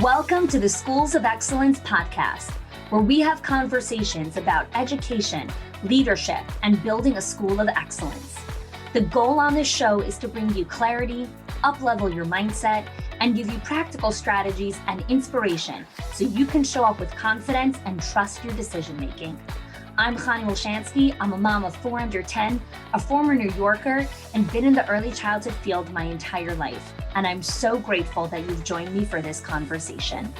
Welcome to the Schools of Excellence podcast, where we have conversations about education, leadership, and building a school of excellence. The goal on this show is to bring you clarity, up-level your mindset, and give you practical strategies and inspiration so you can show up with confidence and trust your decision-making. I'm Chani Wolshansky. I'm a mom of 4 under 10, a former New Yorker, and been in the early childhood field my entire life. And I'm so grateful that you've joined me for this conversation.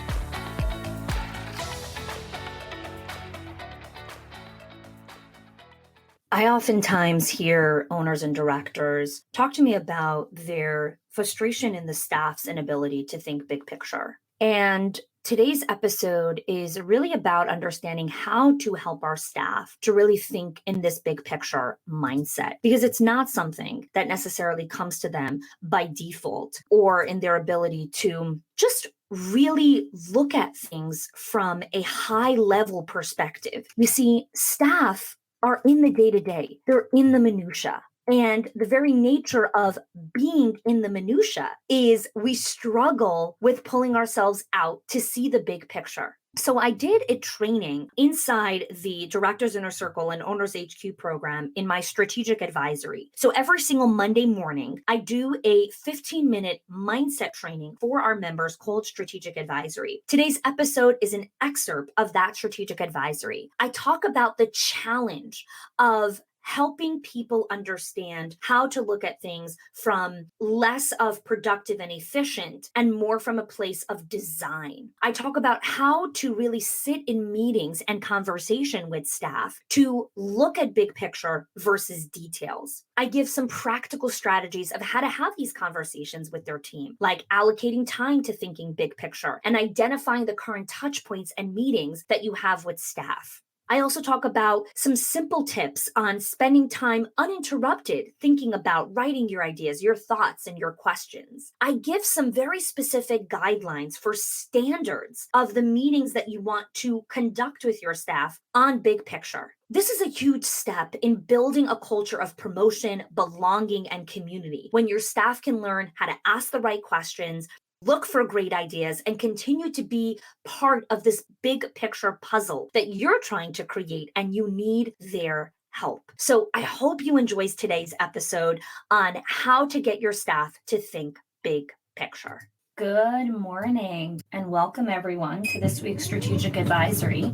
I oftentimes hear owners and directors talk to me about their frustration in the staff's inability to think big picture. And today's episode is really about understanding how to help our staff to really think in this big picture mindset, because it's not something that necessarily comes to them by default or in their ability to just really look at things from a high level perspective. You see, staff are in the day-to-day, they're in the minutia. And the very nature of being in the minutia is we struggle with pulling ourselves out to see the big picture. So I did a training inside the Directors Inner Circle and Owners HQ program in my strategic advisory. So every single Monday morning, I do a 15-minute mindset training for our members called Strategic Advisory. Today's episode is an excerpt of that strategic advisory. I talk about the challenge of helping people understand how to look at things from less of productive and efficient and more from a place of design. I talk about how to really sit in meetings and conversation with staff to look at big picture versus details. I give some practical strategies of how to have these conversations with their team, like allocating time to thinking big picture and identifying the current touch points and meetings that you have with staff. I also talk about some simple tips on spending time uninterrupted, thinking about writing your ideas, your thoughts, and your questions. I give some very specific guidelines for standards of the meetings that you want to conduct with your staff on big picture. This is a huge step in building a culture of promotion, belonging, and community, when your staff can learn how to ask the right questions, look for great ideas, and continue to be part of this big picture puzzle that you're trying to create, and you need their help. So I hope you enjoy today's episode on how to get your staff to think big picture. Good morning and welcome everyone to this week's Strategic Advisory.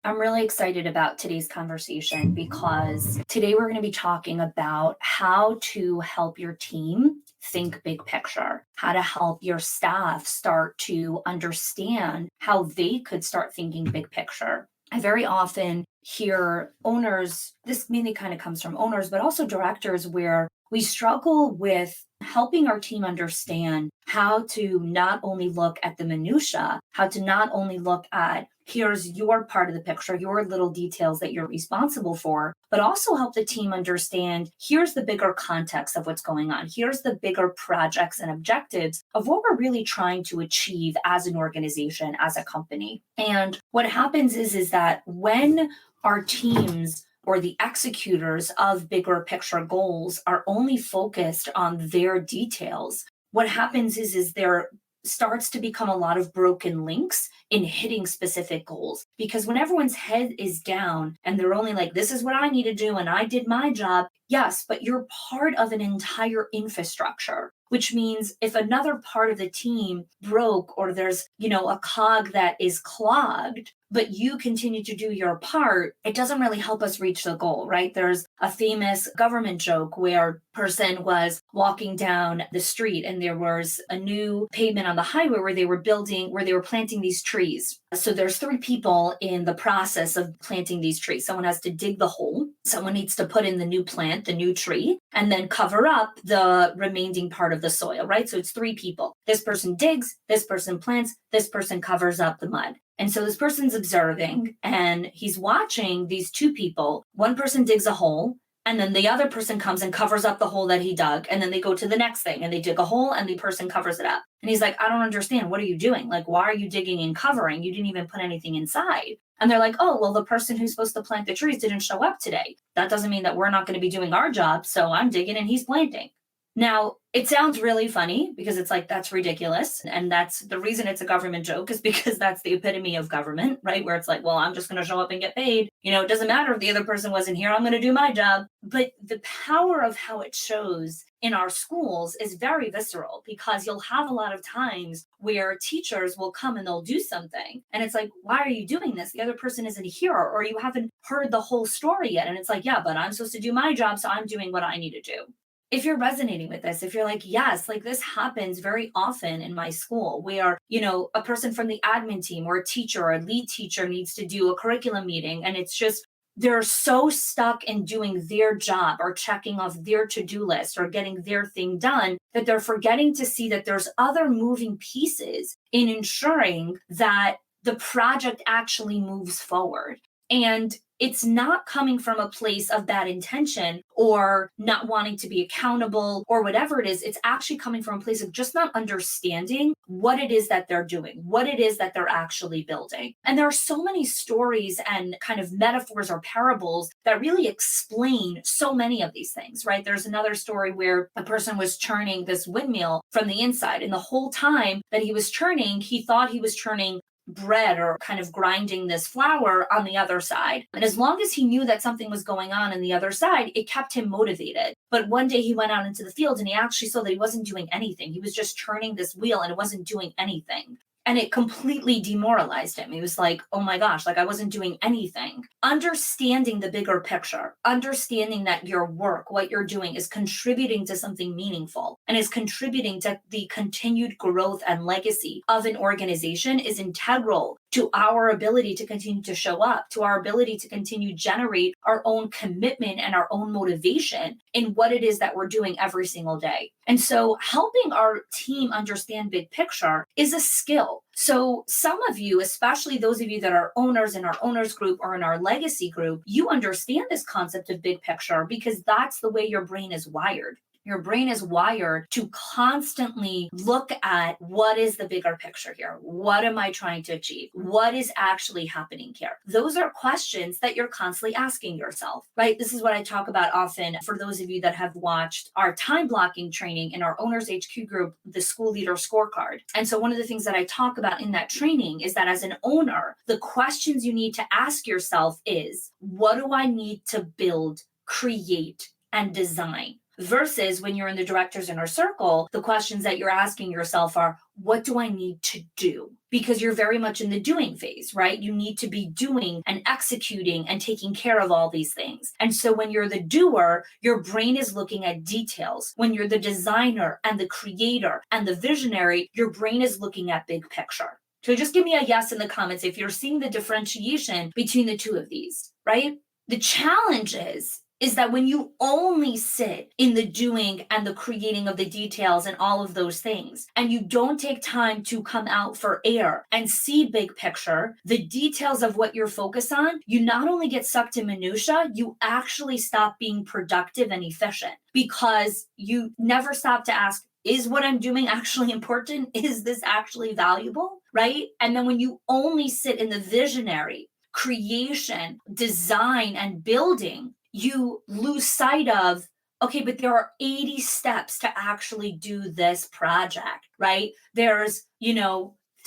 I'm really excited about today's conversation because today we're going to be talking about how to help your team think big picture, how to help your staff start to understand how they could start thinking big picture. I very often hear owners, this mainly kind of comes from owners, but also directors, where we struggle with helping our team understand how to not only look at the minutia, how to not only look at here's your part of the picture, your little details that you're responsible for, but also help the team understand here's the bigger context of what's going on. Here's the bigger projects and objectives of what we're really trying to achieve as an organization, as a company. And what happens is that when our teams or the executors of bigger picture goals are only focused on their details, what happens is there starts to become a lot of broken links in hitting specific goals. Because when everyone's head is down and they're only like, this is what I need to do and I did my job, yes, but you're part of an entire infrastructure, which means if another part of the team broke or there's, a cog that is clogged, but you continue to do your part, it doesn't really help us reach the goal, right? There's a famous government joke where a person was walking down the street and there was a new pavement on the highway where they were planting these trees. So there's 3 people in the process of planting these trees. Someone has to dig the hole. Someone needs to put in the new plant, the new tree, and then cover up the remaining part of the soil, right? So it's 3 people. This person digs, this person plants, this person covers up the mud. And so this person's observing and he's watching these 2 people. One person digs a hole and then the other person comes and covers up the hole that he dug. And then they go to the next thing and they dig a hole and the person covers it up. And he's like, I don't understand. What are you doing? Like, why are you digging and covering? You didn't even put anything inside. And they're like, oh, well, the person who's supposed to plant the trees didn't show up today. That doesn't mean that we're not going to be doing our job. So I'm digging and he's planting. Now, it sounds really funny because it's like, that's ridiculous. And that's the reason it's a government joke is because that's the epitome of government, right? Where it's like, well, I'm just going to show up and get paid. It doesn't matter if the other person wasn't here. I'm going to do my job. But the power of how it shows in our schools is very visceral because you'll have a lot of times where teachers will come and they'll do something. And it's like, why are you doing this? The other person isn't here or you haven't heard the whole story yet. And it's like, yeah, but I'm supposed to do my job. So I'm doing what I need to do. If you're resonating with this, if you're like, yes, like this happens very often in my school where, a person from the admin team or a teacher or a lead teacher needs to do a curriculum meeting. And it's just, they're so stuck in doing their job or checking off their to-do list or getting their thing done that they're forgetting to see that there's other moving pieces in ensuring that the project actually moves forward. And it's not coming from a place of bad intention or not wanting to be accountable or whatever it is. It's actually coming from a place of just not understanding what it is that they're doing, what it is that they're actually building. And there are so many stories and kind of metaphors or parables that really explain so many of these things, right? There's another story where a person was churning this windmill from the inside. And the whole time that he was churning, he thought he was churning bread or kind of grinding this flour on the other side. And as long as he knew that something was going on the other side, it kept him motivated. But one day he went out into the field and he actually saw that he wasn't doing anything. He was just churning this wheel and it wasn't doing anything. And it completely demoralized him. He was like, oh my gosh, like I wasn't doing anything. Understanding the bigger picture, understanding that your work, what you're doing is contributing to something meaningful and is contributing to the continued growth and legacy of an organization is integral to our ability to continue to show up, to our ability to continue to generate our own commitment and our own motivation in what it is that we're doing every single day. And so helping our team understand big picture is a skill. So some of you, especially those of you that are owners in our owners group or in our legacy group, you understand this concept of big picture because that's the way your brain is wired. Your brain is wired to constantly look at what is the bigger picture here? What am I trying to achieve? What is actually happening here? Those are questions that you're constantly asking yourself, right? This is what I talk about often for those of you that have watched our time blocking training in our Owners HQ group, the School Leader Scorecard. And so one of the things that I talk about in that training is that as an owner, the questions you need to ask yourself is, what do I need to build, create, and design? Versus when you're in the director's inner circle, the questions that you're asking yourself are, what do I need to do? Because you're very much in the doing phase, right? You need to be doing and executing and taking care of all these things. And so when you're the doer, your brain is looking at details. When you're the designer and the creator and the visionary, your brain is looking at big picture. So just give me a yes in the comments if you're seeing the differentiation between the two of these, right? The challenge is that when you only sit in the doing and the creating of the details and all of those things, and you don't take time to come out for air and see big picture, the details of what you're focused on, you not only get sucked in minutia, you actually stop being productive and efficient because you never stop to ask, is what I'm doing actually important? Is this actually valuable? Right? And then when you only sit in the visionary, creation, design, and building, you lose sight of, okay, but there are 80 steps to actually do this project, right? There's,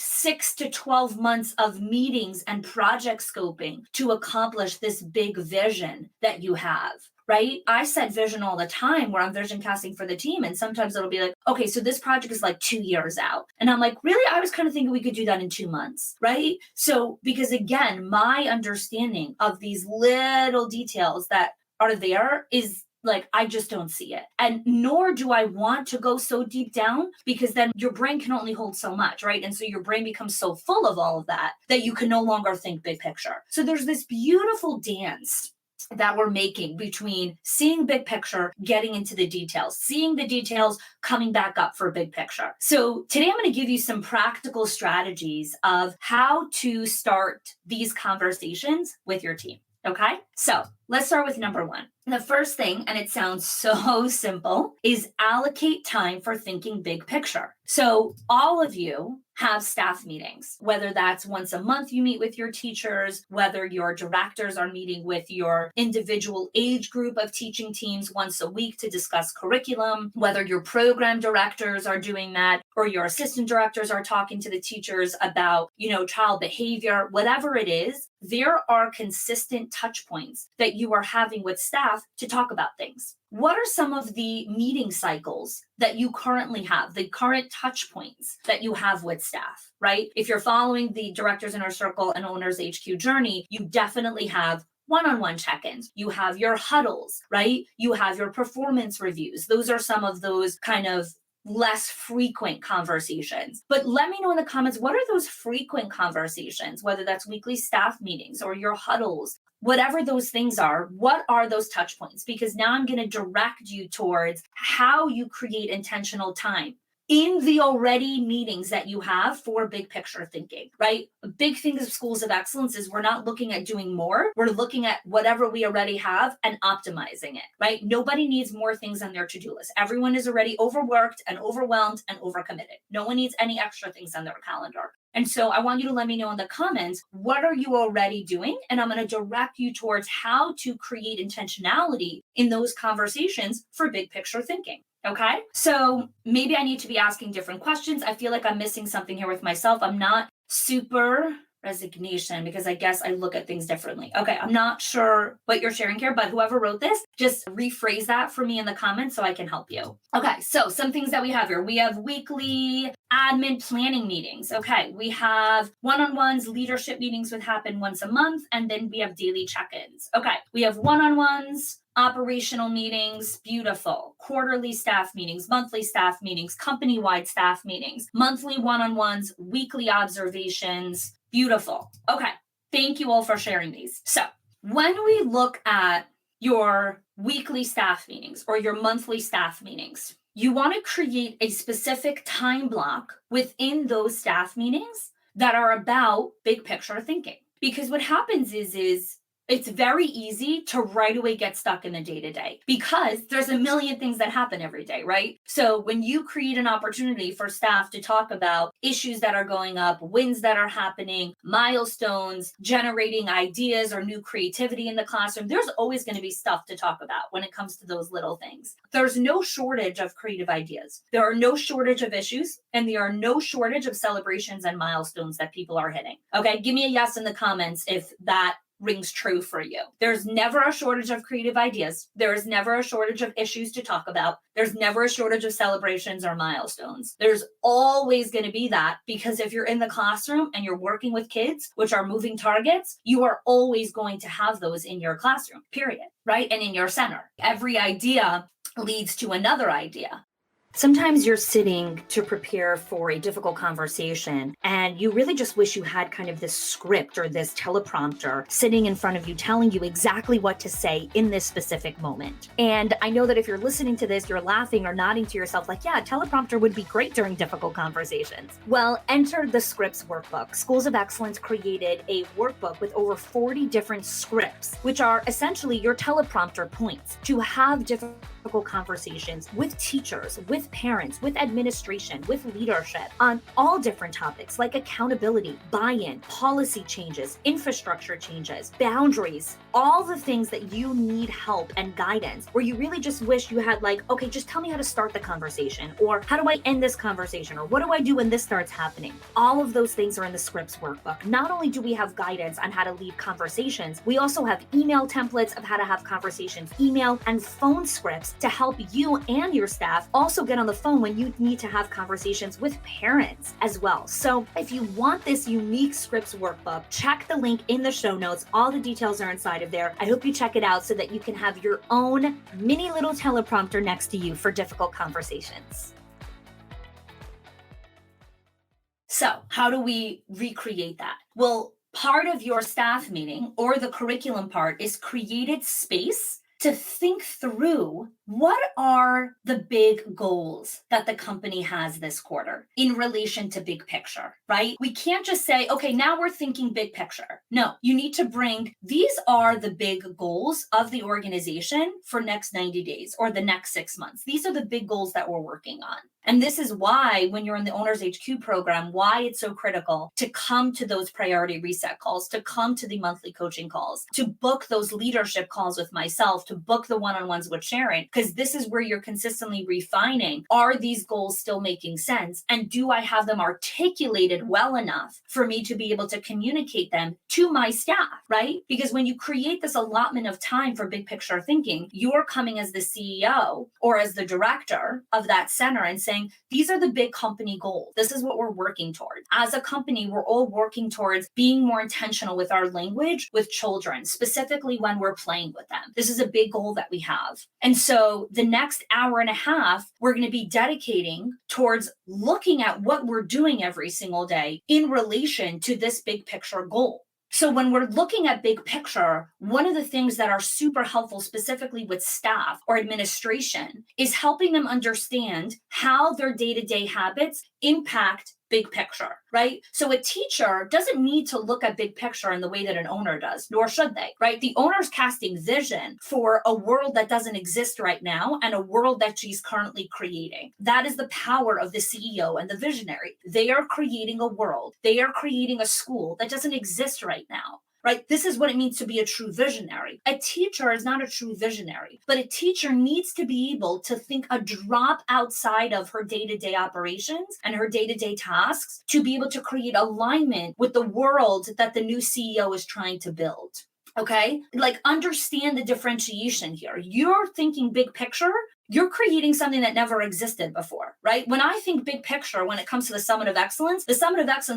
6 to 12 months of meetings and project scoping to accomplish this big vision that you have, right? I set vision all the time where I'm vision casting for the team. And sometimes it'll be like, okay, so this project is like 2 years out. And I'm like, really? I was kind of thinking we could do that in 2 months, right? So, because again, my understanding of these little details that are there is like, I just don't see it. And nor do I want to go so deep down because then your brain can only hold so much, right? And so your brain becomes so full of all of that you can no longer think big picture. So there's this beautiful dance that we're making between seeing big picture, getting into the details, seeing the details, coming back up for big picture. So today I'm going to give you some practical strategies of how to start these conversations with your team. Okay. So let's start with number one. The first thing, and it sounds so simple, is allocate time for thinking big picture. So all of you have staff meetings, whether that's once a month you meet with your teachers, whether your directors are meeting with your individual age group of teaching teams once a week to discuss curriculum, whether your program directors are doing that, or your assistant directors are talking to the teachers about, child behavior, whatever it is, there are consistent touch points that you are having with staff to talk about things. What are some of the meeting cycles that you currently have, the current touch points that you have with staff, right? If you're following the Directors Inner Circle and Owners HQ journey, you definitely have one-on-one check-ins. You have your huddles, right? You have your performance reviews. Those are some of those kind of less frequent conversations. But let me know in the comments, what are those frequent conversations, whether that's weekly staff meetings or your huddles, whatever those things are, what are those touch points? Because now I'm going to direct you towards how you create intentional time in the already meetings that you have for big picture thinking, right? A big thing of schools of excellence is we're not looking at doing more. We're looking at whatever we already have and optimizing it, right? Nobody needs more things on their to-do list. Everyone is already overworked and overwhelmed and overcommitted. No one needs any extra things on their calendar. And so I want you to let me know in the comments, what are you already doing? And I'm going to direct you towards how to create intentionality in those conversations for big picture thinking. Okay, so maybe I need to be asking different questions. I feel like I'm missing something here with myself. I'm not super resignation because I guess I look at things differently. Okay, I'm not sure what you're sharing here, but whoever wrote this, just rephrase that for me in the comments so I can help you. Okay, so some things that we have here. We have weekly admin planning meetings. Okay, we have one-on-ones, leadership meetings would happen once a month, and then we have daily check-ins. Okay, we have one-on-ones, operational meetings, beautiful. Quarterly staff meetings, monthly staff meetings, company-wide staff meetings, monthly one-on-ones, weekly observations, beautiful. Okay, thank you all for sharing these. So when we look at your weekly staff meetings or your monthly staff meetings, you want to create a specific time block within those staff meetings that are about big picture thinking. Because what happens is it's very easy to right away get stuck in the day-to-day because there's a million things that happen every day, right? So when you create an opportunity for staff to talk about issues that are going up, wins that are happening, milestones, generating ideas or new creativity in the classroom, there's always going to be stuff to talk about when it comes to those little things. There's no shortage of creative ideas. There are no shortage of issues, and there are no shortage of celebrations and milestones that people are hitting. Okay, give me a yes in the comments if that rings true for you. There's never a shortage of creative ideas. There is never a shortage of issues to talk about. There's never a shortage of celebrations or milestones. There's always going to be that because if you're in the classroom and you're working with kids, which are moving targets, you are always going to have those in your classroom, period, right? And in your center. Every idea leads to another idea. Sometimes you're sitting to prepare for a difficult conversation and you really just wish you had kind of this script or this teleprompter sitting in front of you telling you exactly what to say in this specific moment. And I know that if you're listening to this, you're laughing or nodding to yourself like, yeah, a teleprompter would be great during difficult conversations. Well, enter the scripts workbook. Schools of Excellence created a workbook with over 40 different scripts, which are essentially your teleprompter points to have difficult conversations with teachers, with parents, with administration, with leadership on all different topics like accountability, buy-in, policy changes, infrastructure changes, boundaries, all the things that you need help and guidance, where you really just wish you had like, okay, just tell me how to start the conversation, or how do I end this conversation, or what do I do when this starts happening? All of those things are in the scripts workbook. Not only do we have guidance on how to lead conversations, we also have email templates of how to have conversations, email and phone scripts to help you and your staff also get on the phone when you need to have conversations with parents as well. So if you want this unique scripts workbook, check the link in the show notes. All the details are inside of there. I hope you check it out so that you can have your own mini little teleprompter next to you for difficult conversations. So how do we recreate that? Well, part of your staff meeting or the curriculum part is created space to think through what are the big goals that the company has this quarter in relation to big picture, right? We can't just say, okay, now we're thinking big picture. No, you need to bring, these are the big goals of the organization for next 90 days or the next 6 months. These are the big goals that we're working on. And this is why, when you're in the Owners HQ program, why it's so critical to come to those priority reset calls, to come to the monthly coaching calls, to book those leadership calls with myself, to book the one-on-ones with Sharon, because this is where you're consistently refining. Are these goals still making sense? And do I have them articulated well enough for me to be able to communicate them to my staff, right? Because when you create this allotment of time for big picture thinking, you're coming as the CEO or as the director of that center and saying, these are the big company goals. This is what we're working towards. As a company, we're all working towards being more intentional with our language with children, specifically when we're playing with them. This is a big goal that we have. And so the next hour and a half, we're going to be dedicating towards looking at what we're doing every single day in relation to this big picture goal. So when we're looking at big picture, one of the things that are super helpful, specifically with staff or administration, is helping them understand how their day-to-day habits impact big picture, right? So a teacher doesn't need to look at big picture in the way that an owner does, nor should they, right? The owner's casting vision for a world that doesn't exist right now and a world that she's currently creating. That is the power of the CEO and the visionary. They are creating a world. They are creating a school that doesn't exist right now. Right? This is what it means to be a true visionary. A teacher is not a true visionary, but a teacher needs to be able to think a drop outside of her day-to-day operations and her day-to-day tasks to be able to create alignment with the world that the new CEO is trying to build. Okay? Like, understand the differentiation here. You're thinking big picture. You're creating something that never existed before, right? When I think big picture, when it comes to the Summit of Excellence,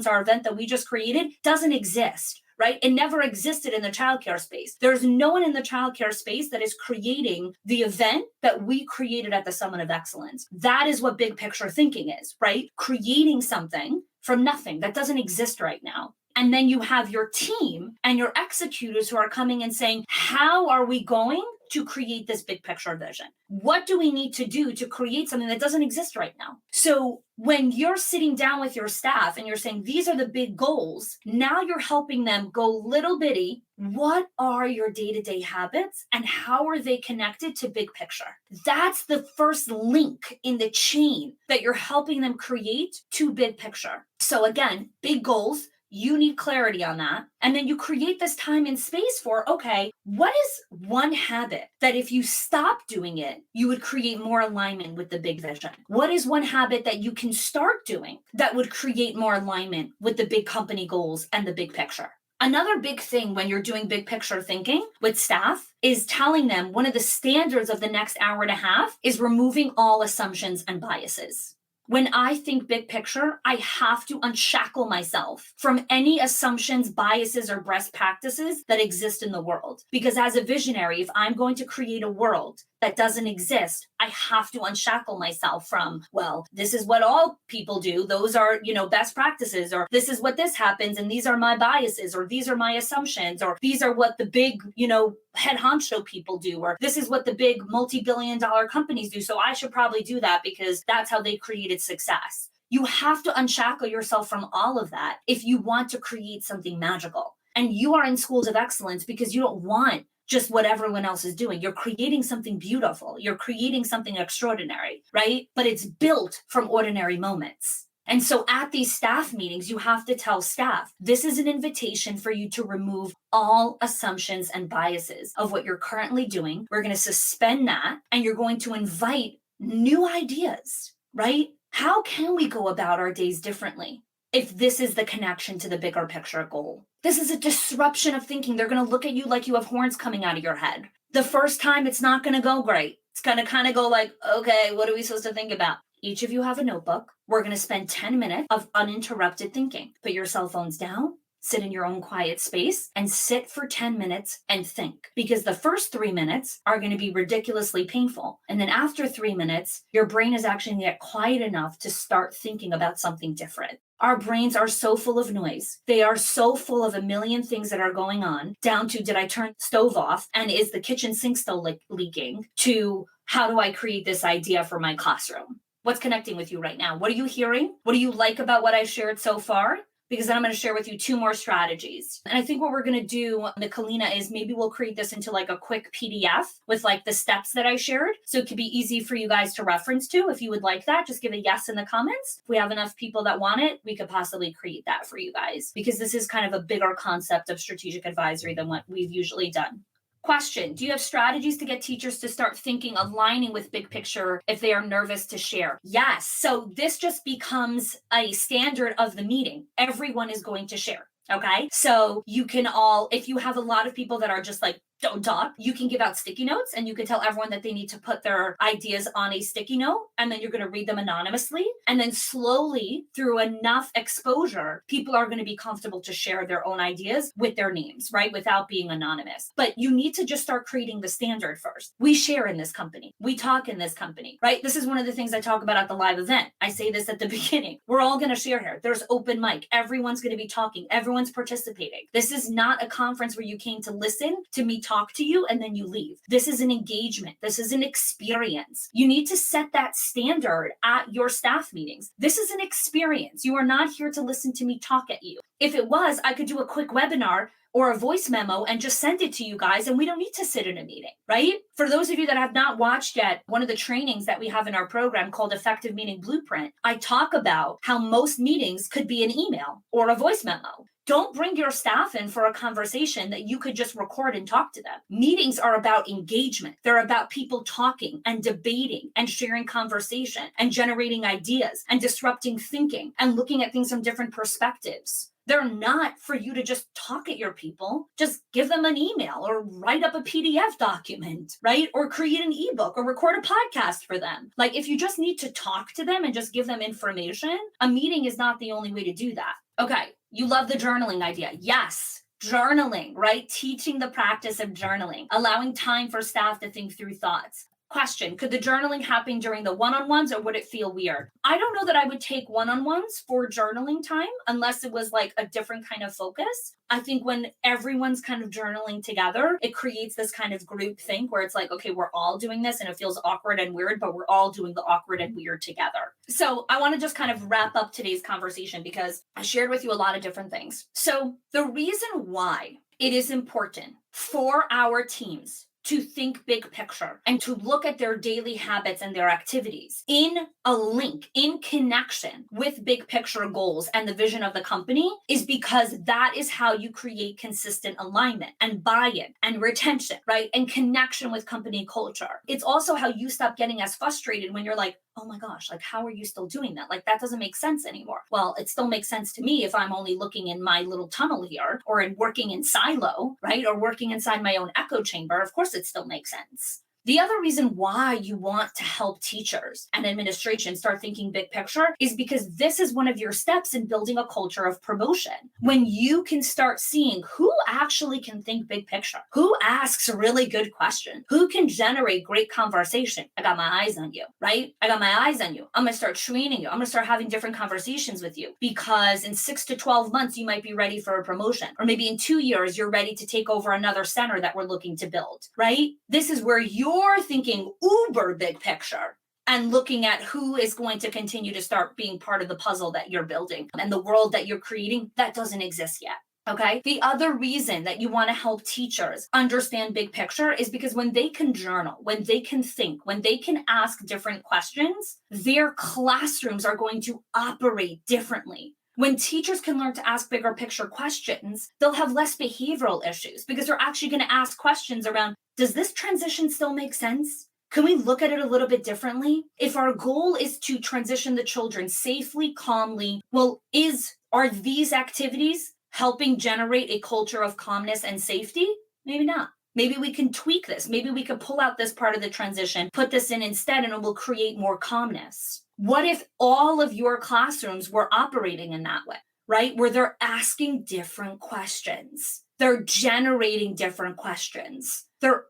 our event that we just created, doesn't exist. Right? It never existed in the childcare space. There's no one in the childcare space that is creating the event that we created at the Summit of Excellence. That is what big picture thinking is, right? Creating something from nothing that doesn't exist right now. And then you have your team and your executors who are coming and saying, how are we going to create this big picture vision? What do we need to do to create something that doesn't exist right now? So when you're sitting down with your staff and you're saying, these are the big goals, now you're helping them go little bitty. What are your day-to-day habits and how are they connected to big picture? That's the first link in the chain that you're helping them create to big picture. So again, big goals. You need clarity on that. And then you create this time and space for, okay, what is one habit that if you stop doing it, you would create more alignment with the big vision? What is one habit that you can start doing that would create more alignment with the big company goals and the big picture? Another big thing when you're doing big picture thinking with staff is telling them one of the standards of the next hour and a half is removing all assumptions and biases. When I think big picture, I have to unshackle myself from any assumptions, biases, or best practices that exist in the world. Because as a visionary, if I'm going to create a world that doesn't exist, I have to unshackle myself from, well, this is what all people do. Those are, best practices, or this is what this happens, and these are my biases, or these are my assumptions, or these are what the big, head honcho people do, or this is what the big multi-billion-dollar companies do. So I should probably do that because that's how they created success. You have to unshackle yourself from all of that if you want to create something magical. And you are in schools of excellence because you don't want just what everyone else is doing. You're creating something beautiful. You're creating something extraordinary, right? But it's built from ordinary moments. And so at these staff meetings, you have to tell staff, this is an invitation for you to remove all assumptions and biases of what you're currently doing. We're going to suspend that, and you're going to invite new ideas, right? How can we go about our days differently if this is the connection to the bigger picture goal? This is a disruption of thinking. They're going to look at you like you have horns coming out of your head. The first time, it's not going to go great. It's going to kind of go like, okay, what are we supposed to think about? Each of you have a notebook. We're going to spend 10 minutes of uninterrupted thinking. Put your cell phones down, sit in your own quiet space, and sit for 10 minutes and think. Because the first 3 minutes are going to be ridiculously painful. And then after 3 minutes, your brain is actually going to get quiet enough to start thinking about something different. Our brains are so full of noise. They are so full of a million things that are going on, down to, did I turn the stove off? And is the kitchen sink still leaking? To, how do I create this idea for my classroom? What's connecting with you right now? What are you hearing? What do you like about what I shared so far? Because then I'm going to share with you 2 more strategies. And I think what we're going to do, Nicolina, is maybe we'll create this into like a quick PDF with like the steps that I shared. So it could be easy for you guys to reference to. If you would like that, just give a yes in the comments. If we have enough people that want it, we could possibly create that for you guys, because this is kind of a bigger concept of strategic advisory than what we've usually done. Question: do you have strategies to get teachers to start thinking, aligning with big picture if they are nervous to share? Yes. So this just becomes a standard of the meeting. Everyone is going to share. Okay. So you can all, if you have a lot of people that are just like, don't talk, you can give out sticky notes and you can tell everyone that they need to put their ideas on a sticky note, and then you're going to read them anonymously. And then slowly, through enough exposure, people are going to be comfortable to share their own ideas with their names, right? Without being anonymous. But you need to just start creating the standard first. We share in this company. We talk in this company, right? This is one of the things I talk about at the live event. I say this at the beginning. We're all going to share here. There's open mic. Everyone's going to be talking. Everyone's participating. This is not a conference where you came to listen to me talk to you and then you leave. This is an engagement. This is an experience. You need to set that standard at your staff meetings. This is an experience. You are not here to listen to me talk at you. If it was, I could do a quick webinar or a voice memo and just send it to you guys, and we don't need to sit in a meeting, right? For those of you that have not watched yet, one of the trainings that we have in our program called Effective Meeting Blueprint, I talk about how most meetings could be an email or a voice memo. Don't bring your staff in for a conversation that you could just record and talk to them. Meetings are about engagement. They're about people talking and debating and sharing conversation and generating ideas and disrupting thinking and looking at things from different perspectives. They're not for you to just talk at your people. Just give them an email or write up a PDF document, right? Or create an ebook or record a podcast for them. Like, if you just need to talk to them and just give them information, a meeting is not the only way to do that. Okay, you love the journaling idea. Yes, journaling, right? Teaching the practice of journaling, allowing time for staff to think through thoughts. Question: could the journaling happen during the one-on-ones, or would it feel weird? I don't know that I would take one-on-ones for journaling time unless it was like a different kind of focus. I think when everyone's kind of journaling together, it creates this kind of group think where it's like, okay, we're all doing this and it feels awkward and weird, but we're all doing the awkward and weird together. So I want to just kind of wrap up today's conversation because I shared with you a lot of different things. So the reason why it is important for our teams to think big picture and to look at their daily habits and their activities in a link, in connection with big picture goals and the vision of the company, is because that is how you create consistent alignment and buy-in and retention, right? And connection with company culture. It's also how you stop getting as frustrated when you're like, oh my gosh, like, how are you still doing that? Like, that doesn't make sense anymore. Well, it still makes sense to me if I'm only looking in my little tunnel here, or in working in silo, right? Or working inside my own echo chamber. Of course, it still makes sense. The other reason why you want to help teachers and administration start thinking big picture is because this is one of your steps in building a culture of promotion. When you can start seeing who actually can think big picture, who asks really good questions, who can generate great conversation. I got my eyes on you, right? I got my eyes on you. I'm going to start training you. I'm going to start having different conversations with you, because in 6 to 12 months, you might be ready for a promotion. Or maybe in 2 years, you're ready to take over another center that we're looking to build, right? This is where you're thinking uber big picture and looking at who is going to continue to start being part of the puzzle that you're building and the world that you're creating that doesn't exist yet. Okay. The other reason that you want to help teachers understand big picture is because when they can journal, when they can think, when they can ask different questions, their classrooms are going to operate differently. When teachers can learn to ask bigger picture questions, they'll have less behavioral issues because they're actually going to ask questions around, does this transition still make sense? Can we look at it a little bit differently? If our goal is to transition the children safely, calmly, well, are these activities helping generate a culture of calmness and safety? Maybe not. Maybe we can tweak this. Maybe we could pull out this part of the transition, put this in instead, and it will create more calmness. What if all of your classrooms were operating in that way, right? Where they're asking different questions. They're generating different questions. They're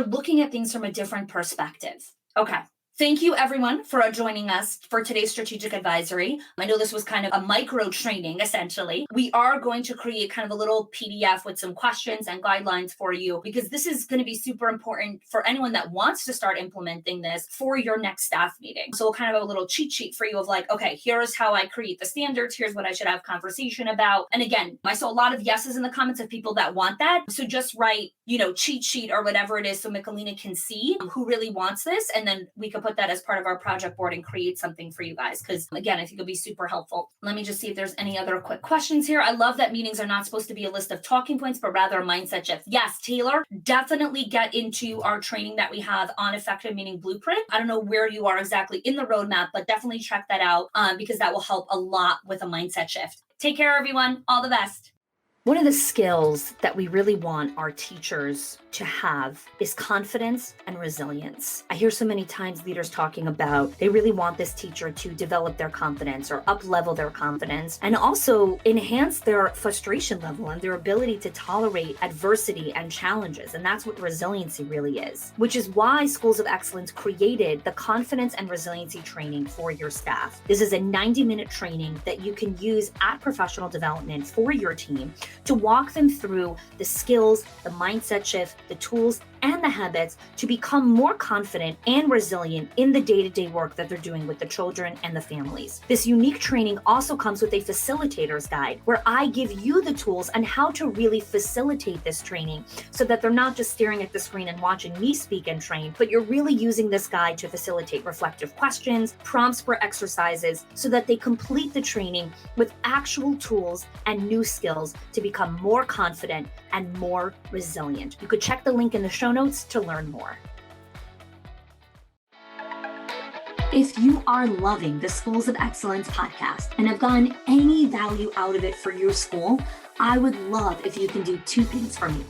looking at things from a different perspective. Okay. Thank you, everyone, for joining us for today's strategic advisory. I know this was kind of a micro training, essentially. We are going to create kind of a little PDF with some questions and guidelines for you, because this is going to be super important for anyone that wants to start implementing this for your next staff meeting. So we'll kind of have a little cheat sheet for you of like, okay, here's how I create the standards. Here's what I should have conversation about. And again, I saw a lot of yeses in the comments of people that want that. So just write, cheat sheet or whatever it is so Michelina can see who really wants this. And then we could put that as part of our project board and create something for you guys. Because again, I think it'll be super helpful. Let me just see if there's any other quick questions here. I love that meetings are not supposed to be a list of talking points, but rather a mindset shift. Yes, Taylor, definitely get into our training that we have on effective meeting blueprint. I don't know where you are exactly in the roadmap, but definitely check that out because that will help a lot with a mindset shift. Take care, everyone. All the best. One of the skills that we really want our teachers to have is confidence and resilience. I hear so many times leaders talking about they really want this teacher to develop their confidence or up-level their confidence and also enhance their frustration level and their ability to tolerate adversity and challenges. And that's what resiliency really is, which is why Schools of Excellence created the confidence and resiliency training for your staff. This is a 90-minute training that you can use at professional development for your team to walk them through the skills, the mindset shift, the tools, and the habits to become more confident and resilient in the day-to-day work that they're doing with the children and the families. This unique training also comes with a facilitator's guide where I give you the tools on how to really facilitate this training so that they're not just staring at the screen and watching me speak and train, but you're really using this guide to facilitate reflective questions, prompts for exercises, so that they complete the training with actual tools and new skills to become more confident and more resilient. You could check the link in the show notes to learn more. If you are loving the Schools of Excellence podcast and have gotten any value out of it for your school, I would love if you can do two things for me.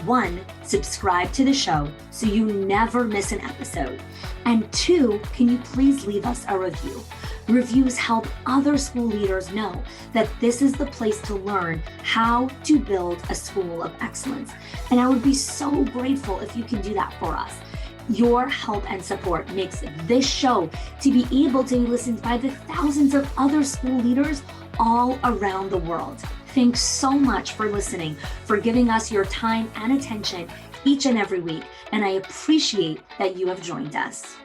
One, subscribe to the show so you never miss an episode. And two, can you please leave us a review? Reviews help other school leaders know that this is the place to learn how to build a school of excellence. And I would be so grateful if you can do that for us. Your help and support makes this show to be able to be listened by the thousands of other school leaders all around the world. Thanks so much for listening, for giving us your time and attention each and every week. And I appreciate that you have joined us.